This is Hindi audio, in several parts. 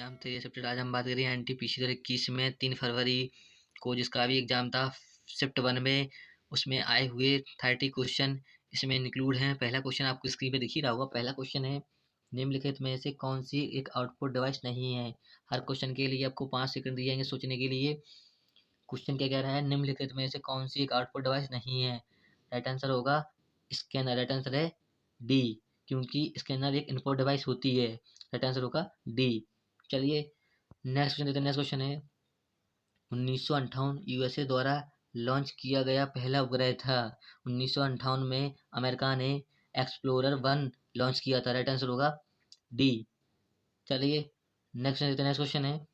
एग्जाम थे ये शिफ्ट। आज हम बात करें एनटीपीसी 2021 में 3 फरवरी को जिसका भी एग्जाम था शिफ्ट 1 में। उसमें आए हुए 30 क्वेश्चन इसमें इंक्लूड हैं। पहला क्वेश्चन आपको स्क्रीन पे दिख ही रहा होगा। पहला क्वेश्चन है, निम्नलिखित में से कौन सी एक आउटपुट डिवाइस नहीं है। हर क्वेश्चन के लिए आपको 5 सेकंड दिए जाएंगे सोचने के लिए। क्वेश्चन क्या कह रहा है, निम्नलिखित में से कौन सी एक आउटपुट डिवाइस नहीं है। राइट आंसर होगा स्कैनर। राइट आंसर है डी, क्योंकि स्कैनर एक इनपुट डिवाइस होती है। राइट आंसर होगा डी। चलिए नेक्स्ट क्वेश्चन देते हैं। नेक्स्ट क्वेश्चन है, 1958 यूएसए द्वारा लॉन्च किया गया पहला उपग्रह था। 1958 में अमेरिका ने एक्सप्लोरर 1 लॉन्च किया था। राइट आंसर होगा डी। चलिए नेक्स्ट देते हैं। नेक्स्ट क्वेश्चन है,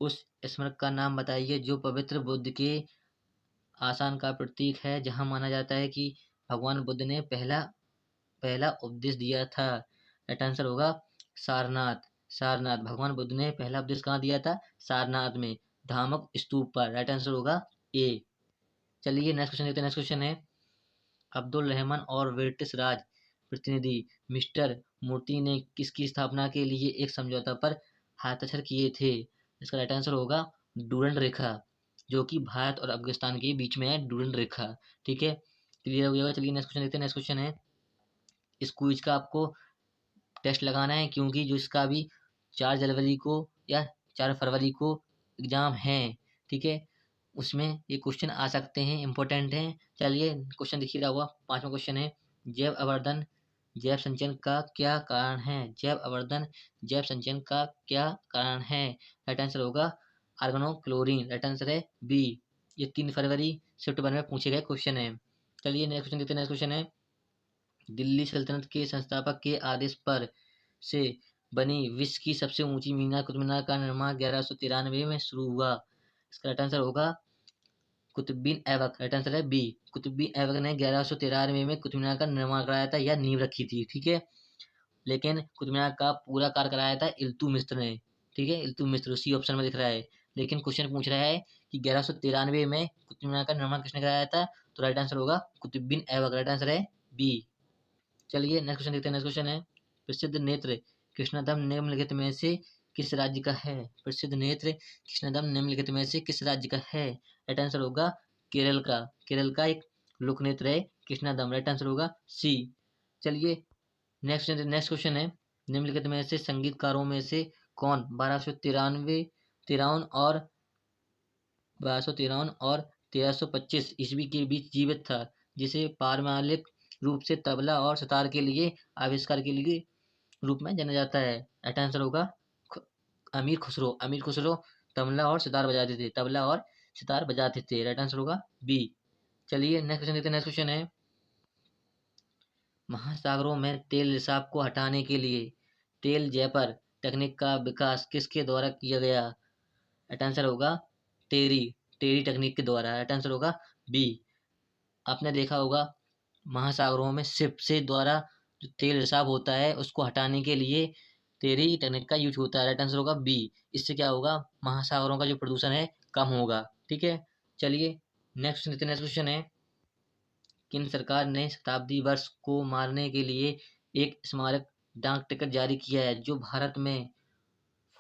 उस स्मारक का नाम बताइए जो पवित्र बुद्ध के आसन का प्रतीक है, जहां माना जाता है कि भगवान बुद्ध ने पहला पहला उपदेश दिया था। राइट आंसर होगा सारनाथ। सारनाथ, भगवान बुद्ध ने पहला उपदेश कहाँ दिया था? सारनाथ में, धामक स्तूप पर। राइट आंसर होगा ए। चलिए नेक्स्ट क्वेश्चन देखते हैं। नेक्स्ट क्वेश्चन है, अब्दुल रहमान और ब्रिटिश राज प्रतिनिधि मिस्टर मूर्ति ने किसकी स्थापना के लिए एक समझौता पर हस्ताक्षर किए थे? इसका राइट आंसर होगा डूरंड रेखा, जो कि भारत और अफगानिस्तान के बीच में है। डूरंड रेखा। ठीक है, क्लियर हो गया। चलिए नेक्स्ट क्वेश्चन देखते हैं। नेक्स्ट क्वेश्चन है, इस क्विज का आपको टेस्ट लगाना है, क्योंकि जो इसका भी 4 जनवरी को या 4 फरवरी को एग्जाम है। ठीक है, उसमें ये क्वेश्चन आ सकते हैं, इंपॉर्टेंट हैं। चलिए क्वेश्चन देखिए रहा हुआ। 5वां क्वेश्चन है, जैव आवर्धन जैव संचयन का क्या कारण है? जैव आवर्धन जैव संचयन का क्या कारण है? राइट आंसर होगा आर्गेनोक्लोरीन। राइट आंसर है बी। ये 3 फरवरी शिफ्ट 1 में पूछे गए क्वेश्चन है। चलिए नेक्स्ट क्वेश्चन देखते हैं। नेक्स्ट क्वेश्चन है, दिल्ली सल्तनत के संस्थापक के आदेश पर से बनी विश्व की सबसे ऊंची मीनार कुतुब मीनार का निर्माण 1193 में शुरू हुआ। इसका राइट आंसर होगा कुतुबुद्दीन ऐबक। राइट आंसर है बी। कुतुबुद्दीन ऐबक ने 1193 में कुतुब मीनार का निर्माण कराया था या नींव रखी थी। ठीक है, लेकिन कुतुब मीनार का पूरा कार्य कराया था इल्तुतमिश ने। ठीक है, इल्तुतमिश उसी ऑप्शन में दिख रहा है। लेकिन क्वेश्चन पूछ रहा है कि 1193 में कुतुब मीनार का निर्माण किसने कराया था, तो राइट आंसर होगा कुतुबुद्दीन ऐबक। राइट आंसर है बी। चलिए नेक्स्ट क्वेश्चन देखते हैं। नेक्स्ट क्वेश्चन है, प्रसिद्ध नेत्र कृष्णधाम निम्नलिखित में से किस राज्य का है? प्रसिद्ध नेत्र कृष्णधाम निम्नलिखित में से किस राज्य का है? राइट आंसर होगा केरल का। केरल का एक लोक नेत्र है कृष्णधाम। राइट आंसर होगा सी। चलिए नेक्स्ट क्वेश्चन है, निम्नलिखित में से संगीतकारों में से कौन 1253 और 1325 ईस्वी के बीच जीवित था, जिसे पारंपरिक रूप से तबला और सितार के लिए आविष्कार के लिए रूप में जाना जाता है? राइट आंसर होगा अमीर खुसरो। अमीर खुसरो तबला और सितार बजाते थे। तबला और सितार बजाते थे। राइट आंसर होगा बी। चलिए नेक्स्ट क्वेश्चन देखते हैं। नेक्स्ट क्वेश्चन है, महासागरों में तेल रिसाव को हटाने के लिए तेल जैपर तकनीक का विकास किसके द्वारा किया गया? राइट आंसर होगा टेरी। टेरी तकनीक के द्वारा। राइट आंसर होगा बी। आपने देखा होगा महासागरों में शिप से द्वारा जो तेल रिसाव होता है उसको हटाने के लिए टेरी तकनीक का यूज होता है। राइट आंसर होगा बी। इससे क्या होगा, महासागरों का जो प्रदूषण है कम होगा। ठीक है, चलिए नेक्स्ट क्वेश्चन है, केंद्र सरकार ने शताब्दी वर्ष को मारने के लिए एक स्मारक डाक टिकट जारी किया है जो भारत में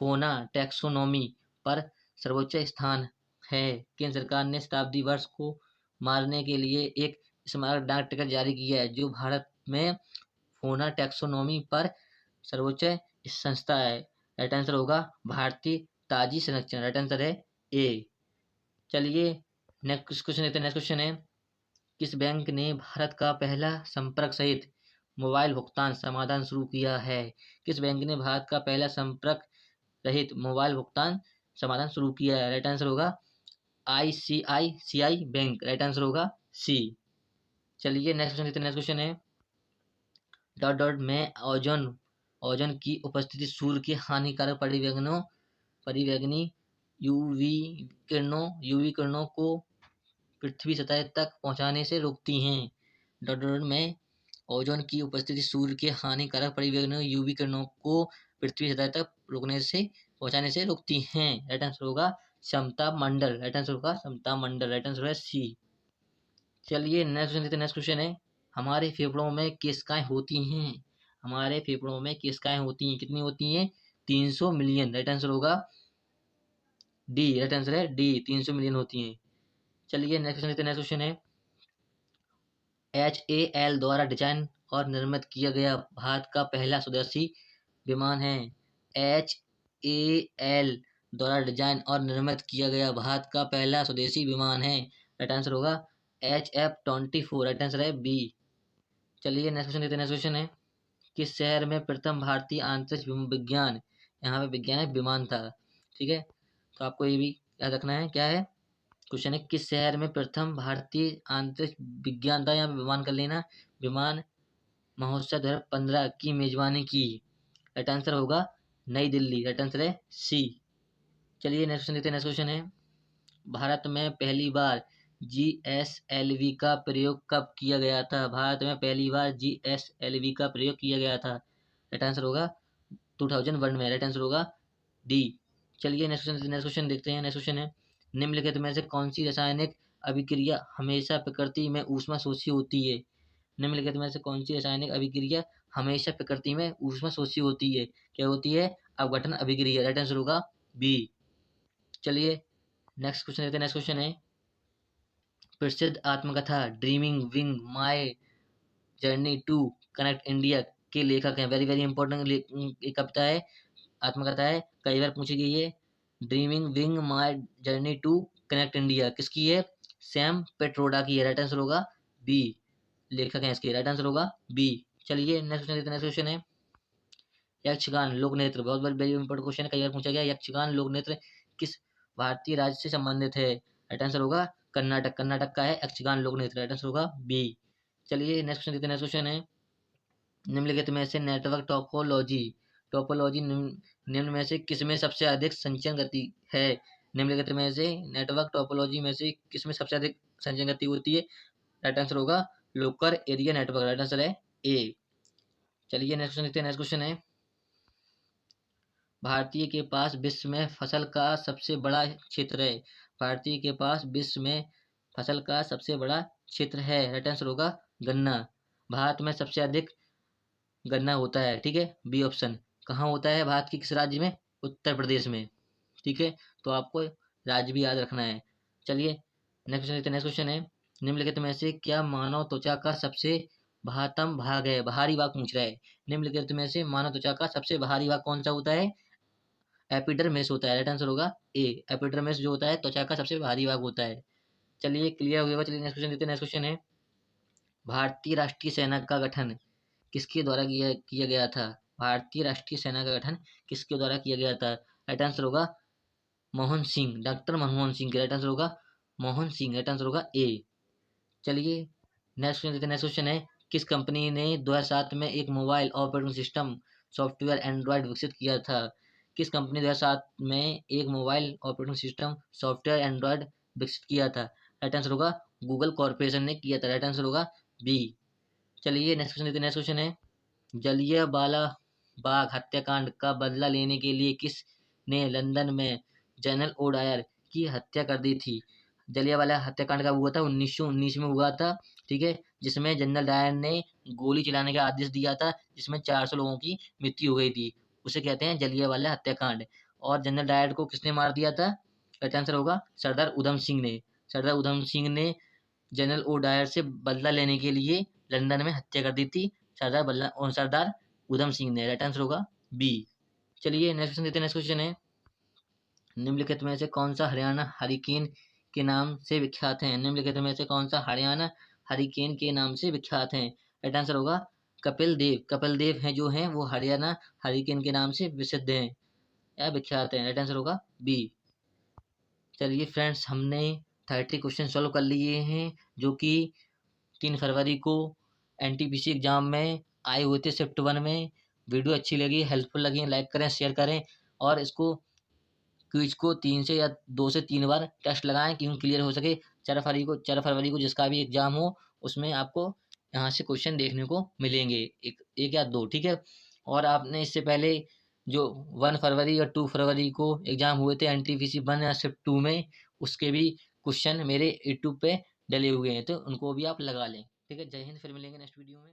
फोना टैक्सोनॉमी पर सर्वोच्च स्थान है। केंद्र सरकार ने शताब्दी वर्ष को मारने के लिए एक स्मारक डाक टिकट जारी किया है जो भारत में फोना टैक्सोनॉमी पर सर्वोच्च संस्था है। राइट आंसर होगा भारतीय ताजी संरक्षण। राइट आंसर है ए। चलिए नेक्स्ट क्वेश्चन देखते हैं। नेक्स्ट क्वेश्चन है, किस बैंक ने भारत का पहला संपर्क सहित मोबाइल भुगतान समाधान शुरू किया है? किस बैंक ने भारत का पहला संपर्क रहित मोबाइल भुगतान समाधान शुरू किया है? राइट आंसर होगा ICICI बैंक। राइट आंसर होगा सी। चलिए नेक्स्ट क्वेश्चन देखते हैं। नेक्स्ट क्वेश्चन है, डॉट डॉट में ओजोन की उपस्थिति सूर्य के हानिकारक परिवेगनी यूवी किरणों को पृथ्वी सतह तक पहुंचाने से रोकती हैं। डॉट डॉट में ओजोन की उपस्थिति सूर्य के हानिकारक परिवेगनी यूवी किरणों को पृथ्वी सतह तक पहुंचाने से रोकती हैं। राइट आंसर होगा समता मंडल। राइट आंसर होगा समता मंडल। राइट आंसर है सी। चलिए नेक्स्ट क्वेश्चन देखते हैं। नेक्स्ट क्वेश्चन है, हमारे फेफड़ों में केशिकाएं होती हैं। हमारे फेफड़ों में केशिकाएं होती हैं, कितनी होती हैं? 300 मिलियन, राइट आंसर होगा डी, राइट आंसर है डी, 300 मिलियन होती हैं। चलिए नेक्स्ट क्वेश्चन लेते हैं। नेक्स्ट क्वेश्चन है HAL द्वारा डिजाइन और निर्मित किया गया भारत का पहला स्वदेशी विमान है। HAL द्वारा डिजाइन और निर्मित किया गया भारत का पहला स्वदेशी विमान है, राइट आंसर होगा HF-24, राइट आंसर है बी। चलिए नेक्स्ट क्वेश्चन लेते हैं। नेक्स्ट क्वेश्चन है किस शहर में प्रथम भारतीय अंतरिक्ष विज्ञान, यहाँ पे विज्ञान है विमान था, ठीक है, तो आपको ये भी याद रखना है। क्या है क्वेश्चन है किस शहर में प्रथम भारतीय अंतरिक्ष विज्ञान था, यहाँ पे विमान कर लेना, विमान महोत्सव 2015 की मेजबानी की, राइट आंसर होगा नई दिल्ली, राइट आंसर है सी। चलिए नेक्स्ट क्वेश्चन लेते हैं। नेक्स्ट क्वेश्चन है भारत में पहली बार GSLV का प्रयोग कब किया गया था, भारत में पहली बार GSLV का प्रयोग किया गया था, राइट आंसर होगा 2001 में, राइट आंसर होगा डी। चलिए नेक्स्ट क्वेश्चन देखते हैं। नेक्स्ट क्वेश्चन है निम्नलिखित में से कौन सी रासायनिक अभिक्रिया हमेशा प्रकृति में ऊष्मा शोषी होती है, निम्नलिखित में से कौन सी रासायनिक अभिक्रिया हमेशा प्रकृति में ऊष्मा शोषी होती है, क्या होती है, अपघटन अभिक्रिया, राइट आंसर होगा बी। चलिए नेक्स्ट क्वेश्चन लेते हैं। नेक्स्ट क्वेश्चन है प्रसिद्ध आत्मकथा dreaming wing my journey to connect India के लेखक हैं, वेरी वेरी इंपॉर्टेंट एक कविता है, आत्मकथा है, कई बार पूछी गई है। Dreaming wing my journey to connect India किसकी है, सैम पेट्रोडा की है, राइट आंसर होगा बी, लेखक है इसके, राइट आंसर होगा बी। चलिए नेक्स्ट क्वेश्चन, नेक्स्ट क्वेश्चन है यक्षगान लोक नृत्य, बहुत बार वेरी इंपॉर्टेंट क्वेश्चन है, कई बार पूछा गया, यक्षगान लोक नृत्य किस भारतीय राज्य से संबंधित है, राइट आंसर होगा कर्नाटक, कर्नाटक का है यक्षगान लोक नृत्य, राइट आंसर होगा बी। चलिए नेक्स्ट क्वेश्चन देते हैं। नेक्स्ट क्वेश्चन है निम्नलिखित में से नेटवर्क टोपोलॉजी टोपोलॉजी निम्न में से किसमें सबसे अधिक संचयन गति है, निम्नलिखित में से नेटवर्क टोपोलॉजी में से किसमें सबसे अधिक संचयन गति होती है, राइट आंसर होगा local area network, right answer है ए। चलिए नेक्स्ट क्वेश्चन देखते हैं। नेक्स्ट क्वेश्चन है भारतीय के पास विश्व में फसल का सबसे बड़ा क्षेत्र है, भारतीय के पास विश्व में फसल का सबसे बड़ा क्षेत्र है, राइट आंसर होगा गन्ना, भारत में सबसे अधिक गन्ना होता है, ठीक है, बी ऑप्शन। कहाँ होता है भारत की किस राज्य में, उत्तर प्रदेश में, ठीक है, तो आपको राज्य भी याद रखना है। चलिए नेक्स्ट क्वेश्चन, नेक्स्ट क्वेश्चन है निम्नलिखित में से क्या मानव त्वचा का सबसे बाहतम भाग है, बाहरी भाग पूछ रहा है, निम्नलिखित में से मानव त्वचा का सबसे बाहरी भाग कौन सा होता है, एपिडर्मिस होता है, राइट आंसर होगा ए, एपिडर्मिस जो होता है त्वचा का सबसे बाहरी भाग होता है। चलिए क्लियर हो गया। चलिए नेक्स्ट क्वेश्चन देते हैं। नेक्स्ट क्वेश्चन है भारतीय राष्ट्रीय सेना का गठन किसके द्वारा किया गया था, भारतीय राष्ट्रीय सेना का गठन किसके द्वारा किया गया था, राइट आंसर होगा Mohan Singh, doctor Manmohan Singh, right answer होगा मोहन सिंह, राइट आंसर होगा ए। चलिए नेक्स्ट क्वेश्चन देते हैं। नेक्स्ट क्वेश्चन है किस कंपनी ने 2007 में एक mobile operating system software Android विकसित किया था, किस कंपनी 2007 में एक mobile operating system software Android विकसित किया था, राइट आंसर होगा गूगल कॉर्पोरेशन ने किया था, राइट आंसर होगा बी। चलिए नेक्स्ट क्वेश्चन देते हैं। नेक्स्ट क्वेश्चन है जलियांवाला बाग हत्याकांड का बदला लेने के लिए किसने लंदन में जनरल ओ डायर की हत्या कर दी थी, जलियांवाला हत्याकांड कब हुआ था, 1919 में हुआ था, ठीक है, जिसमें जनरल डायर ने गोली चलाने का आदेश दिया था, जिसमें 400 लोगों की मृत्यु हो गई थी, उसे कहते हैं जलियांवाला हत्याकांड। और जनरल डायर को किसने मार दिया था, राइट आंसर होगा सरदार उधम सिंह ने, सरदार उधम सिंह ने जनरल ओ डायर से बदला लेने के लिए लंदन में हत्या कर दी थी, सरदार उधम सिंह ने, राइट आंसर होगा बी। चलिए नेक्स्ट क्वेश्चन देते हैं। नेक्स्ट क्वेश्चन है निम्नलिखित में से कौन सा हरियाणा हरिकेन के नाम से विख्यात है, निम्नलिखित में से कौन सा हरियाणा हरिकेन के नाम से विख्यात है, राइट आंसर होगा कपिल देव, कपिल देव है जो है वो हरियाणा हरिकेन के नाम से प्रसिद्ध हैं या विख्यात हैं, राइट आंसर होगा बी। चलिए फ्रेंड्स हमने 30 क्वेश्चन सॉल्व कर लिए हैं जो कि 3 फरवरी को NTPC एग्जाम में आए हुए थे शिफ्ट 1 में। वीडियो अच्छी लगी, हेल्पफुल लगी, लाइक करें, शेयर करें और इसको क्विज को 3 से या 2 से 3 बार टेस्ट लगाएं क्योंकि क्लियर हो सके। 4 फरवरी को जिसका भी एग्जाम हो उसमें आपको यहाँ से क्वेश्चन देखने को मिलेंगे, एक या दो, ठीक है। और आपने इससे पहले जो 1 फरवरी और 2 फरवरी को एग्जाम हुए थे NTPC 1 या शिफ्ट 2 में, उसके भी क्वेश्चन मेरे यूट्यूब पे डले हुए हैं, तो उनको भी आप लगा लें, ठीक है। जय हिंद, फिर मिलेंगे नेक्स्ट वीडियो में।